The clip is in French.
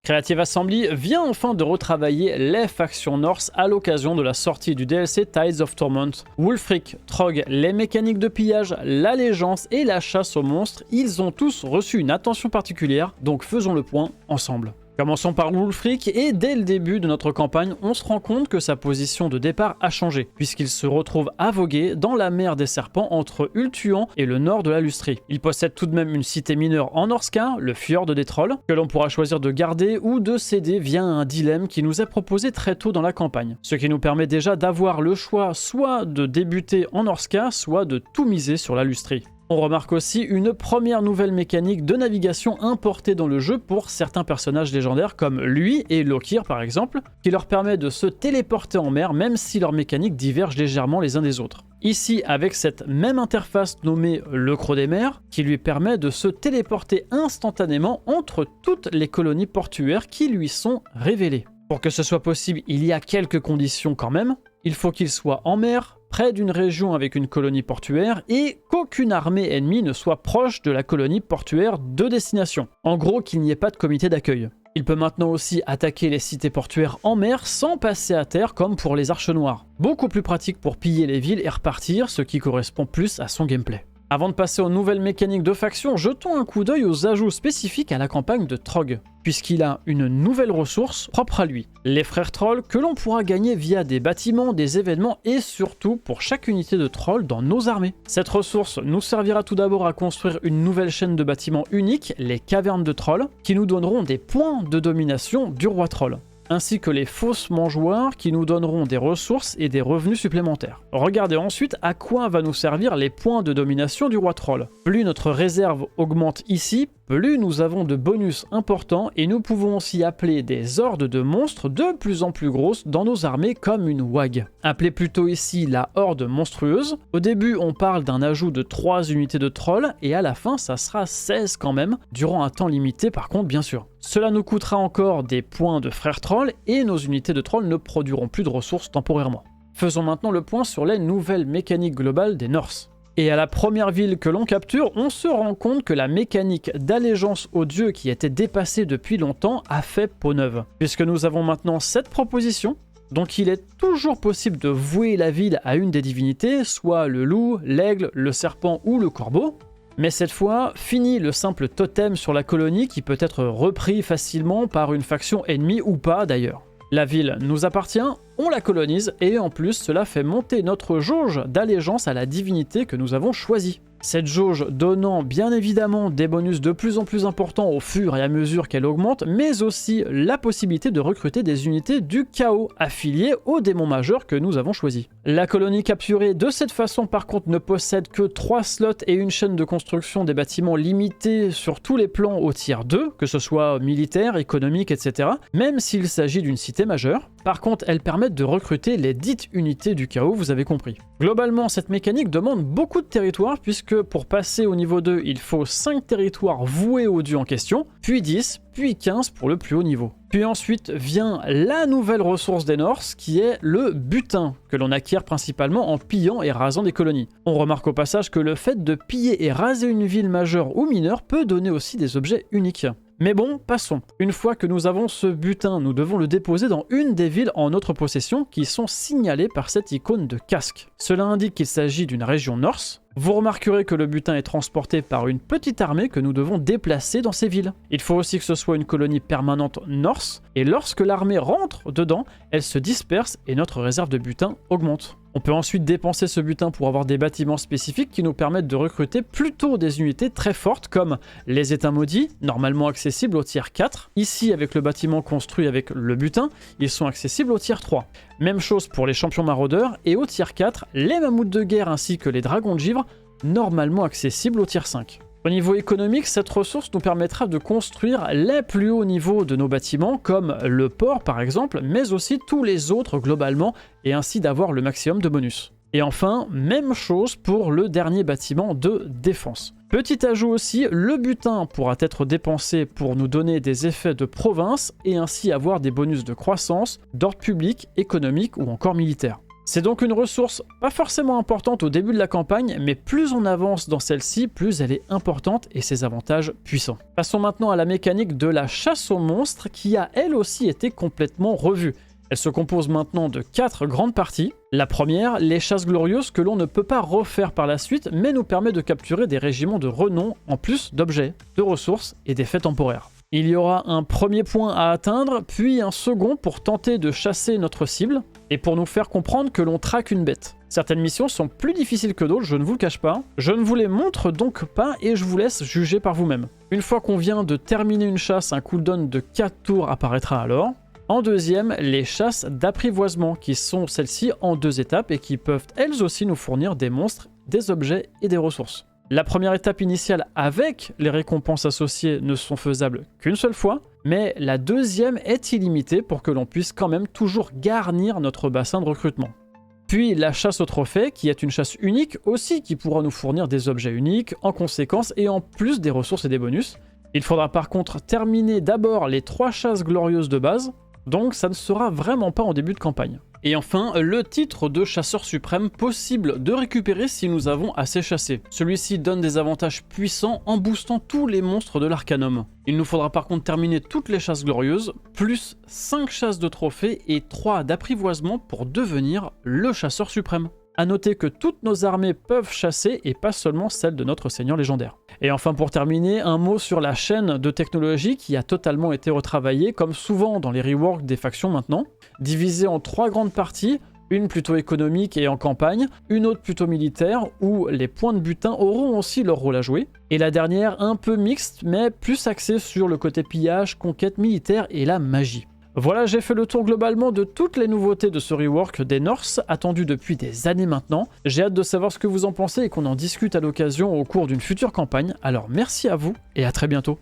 Creative Assembly vient enfin de retravailler les factions Norse à l'occasion de la sortie du DLC Tides of Torment. Wulfric, Trogg, les mécaniques de pillage, l'allégeance et la chasse aux monstres, ils ont tous reçu une attention particulière, donc faisons le point ensemble. Commençons par Wulfric et dès le début de notre campagne, on se rend compte que sa position de départ a changé, puisqu'il se retrouve à voguer dans la mer des serpents entre Ultuan et le nord de la Lustrie. Il possède tout de même une cité mineure en Norsca, le Fjord des Trolls, que l'on pourra choisir de garder ou de céder via un dilemme qui nous est proposé très tôt dans la campagne, ce qui nous permet déjà d'avoir le choix soit de débuter en Norsca, soit de tout miser sur la Lustrie. On remarque aussi une première nouvelle mécanique de navigation importée dans le jeu pour certains personnages légendaires comme lui et Lokir par exemple, qui leur permet de se téléporter en mer même si leurs mécaniques divergent légèrement les uns des autres. Ici, avec cette même interface nommée le Creux des Mers, qui lui permet de se téléporter instantanément entre toutes les colonies portuaires qui lui sont révélées. Pour que ce soit possible, il y a quelques conditions quand même. Il faut qu'il soit en mer, près d'une région avec une colonie portuaire et qu'aucune armée ennemie ne soit proche de la colonie portuaire de destination. En gros, qu'il n'y ait pas de comité d'accueil. Il peut maintenant aussi attaquer les cités portuaires en mer sans passer à terre comme pour les Arches Noires. Beaucoup plus pratique pour piller les villes et repartir, ce qui correspond plus à son gameplay. Avant de passer aux nouvelles mécaniques de faction, jetons un coup d'œil aux ajouts spécifiques à la campagne de Trogg, puisqu'il a une nouvelle ressource propre à lui, les frères trolls que l'on pourra gagner via des bâtiments, des événements et surtout pour chaque unité de troll dans nos armées. Cette ressource nous servira tout d'abord à construire une nouvelle chaîne de bâtiments uniques, les cavernes de trolls, qui nous donneront des points de domination du roi troll, ainsi que les fausses mangeoires qui nous donneront des ressources et des revenus supplémentaires. Regardez ensuite à quoi va nous servir les points de domination du roi troll. Plus notre réserve augmente ici, plus nous avons de bonus importants et nous pouvons aussi appeler des hordes de monstres de plus en plus grosses dans nos armées comme une WAG. Appelée plutôt ici la horde monstrueuse. Au début on parle d'un ajout de 3 unités de trolls et à la fin ça sera 16 quand même, durant un temps limité par contre bien sûr. Cela nous coûtera encore des points de frères trolls et nos unités de trolls ne produiront plus de ressources temporairement. Faisons maintenant le point sur les nouvelles mécaniques globales des Norse. Et à la première ville que l'on capture, on se rend compte que la mécanique d'allégeance aux dieux qui était dépassée depuis longtemps a fait peau neuve. Puisque nous avons maintenant cette proposition, donc il est toujours possible de vouer la ville à une des divinités, soit le loup, l'aigle, le serpent ou le corbeau. Mais cette fois, fini le simple totem sur la colonie qui peut être repris facilement par une faction ennemie ou pas d'ailleurs. La ville nous appartient, on la colonise et en plus cela fait monter notre jauge d'allégeance à la divinité que nous avons choisie. Cette jauge donnant bien évidemment des bonus de plus en plus importants au fur et à mesure qu'elle augmente, mais aussi la possibilité de recruter des unités du chaos affiliées au démon majeur que nous avons choisi. La colonie capturée de cette façon par contre ne possède que 3 slots et une chaîne de construction des bâtiments limitée sur tous les plans au tier 2, que ce soit militaire, économique, etc., même s'il s'agit d'une cité majeure. Par contre, elles permettent de recruter les dites unités du chaos, vous avez compris. Globalement, cette mécanique demande beaucoup de territoire puisque pour passer au niveau 2, il faut 5 territoires voués au dieu en question, puis 10, puis 15 pour le plus haut niveau. Puis ensuite vient la nouvelle ressource des Norse qui est le butin, que l'on acquiert principalement en pillant et rasant des colonies. On remarque au passage que le fait de piller et raser une ville majeure ou mineure peut donner aussi des objets uniques. Mais bon, passons. Une fois que nous avons ce butin, nous devons le déposer dans une des villes en notre possession qui sont signalées par cette icône de casque. Cela indique qu'il s'agit d'une région norse. Vous remarquerez que le butin est transporté par une petite armée que nous devons déplacer dans ces villes. Il faut aussi que ce soit une colonie permanente norse, et lorsque l'armée rentre dedans, elle se disperse et notre réserve de butin augmente. On peut ensuite dépenser ce butin pour avoir des bâtiments spécifiques qui nous permettent de recruter plutôt des unités très fortes comme les éteints maudits, normalement accessibles au tier 4. Ici, avec le bâtiment construit avec le butin, ils sont accessibles au tier 3. Même chose pour les champions maraudeurs et au tier 4, les mammouths de guerre ainsi que les dragons de givre, normalement accessibles au tier 5. Au niveau économique, cette ressource nous permettra de construire les plus hauts niveaux de nos bâtiments, comme le port par exemple, mais aussi tous les autres globalement, et ainsi d'avoir le maximum de bonus. Et enfin, même chose pour le dernier bâtiment de défense. Petit ajout aussi, le butin pourra être dépensé pour nous donner des effets de province et ainsi avoir des bonus de croissance, d'ordre public, économique ou encore militaire. C'est donc une ressource pas forcément importante au début de la campagne, mais plus on avance dans celle-ci, plus elle est importante et ses avantages puissants. Passons maintenant à la mécanique de la chasse aux monstres qui a elle aussi été complètement revue. Elle se compose maintenant de 4 grandes parties. La première, les chasses glorieuses que l'on ne peut pas refaire par la suite, mais nous permet de capturer des régiments de renom en plus d'objets, de ressources et d'effets temporaires. Il y aura un premier point à atteindre, puis un second pour tenter de chasser notre cible, et pour nous faire comprendre que l'on traque une bête. Certaines missions sont plus difficiles que d'autres, je ne vous le cache pas. Je ne vous les montre donc pas et je vous laisse juger par vous-même. Une fois qu'on vient de terminer une chasse, un cooldown de 4 tours apparaîtra alors. En deuxième, les chasses d'apprivoisement, qui sont celles-ci en 2 étapes et qui peuvent elles aussi nous fournir des monstres, des objets et des ressources. La première étape initiale avec les récompenses associées ne sont faisables qu'une seule fois, mais la deuxième est illimitée pour que l'on puisse quand même toujours garnir notre bassin de recrutement. Puis la chasse au trophée, qui est une chasse unique aussi, qui pourra nous fournir des objets uniques en conséquence et en plus des ressources et des bonus. Il faudra par contre terminer d'abord les 3 chasses glorieuses de base, donc ça ne sera vraiment pas en début de campagne. Et enfin, le titre de chasseur suprême possible de récupérer si nous avons assez chassé. Celui-ci donne des avantages puissants en boostant tous les monstres de l'Arcanum. Il nous faudra par contre terminer toutes les chasses glorieuses, plus 5 chasses de trophées et 3 d'apprivoisement pour devenir le chasseur suprême. A noter que toutes nos armées peuvent chasser et pas seulement celles de notre seigneur légendaire. Et enfin pour terminer, un mot sur la chaîne de technologie qui a totalement été retravaillée comme souvent dans les reworks des factions maintenant, divisée en 3 grandes parties, une plutôt économique et en campagne, une autre plutôt militaire où les points de butin auront aussi leur rôle à jouer, et la dernière un peu mixte mais plus axée sur le côté pillage, conquête militaire et la magie. Voilà, j'ai fait le tour globalement de toutes les nouveautés de ce rework des Norse, attendu depuis des années maintenant. J'ai hâte de savoir ce que vous en pensez et qu'on en discute à l'occasion au cours d'une future campagne, alors merci à vous et à très bientôt.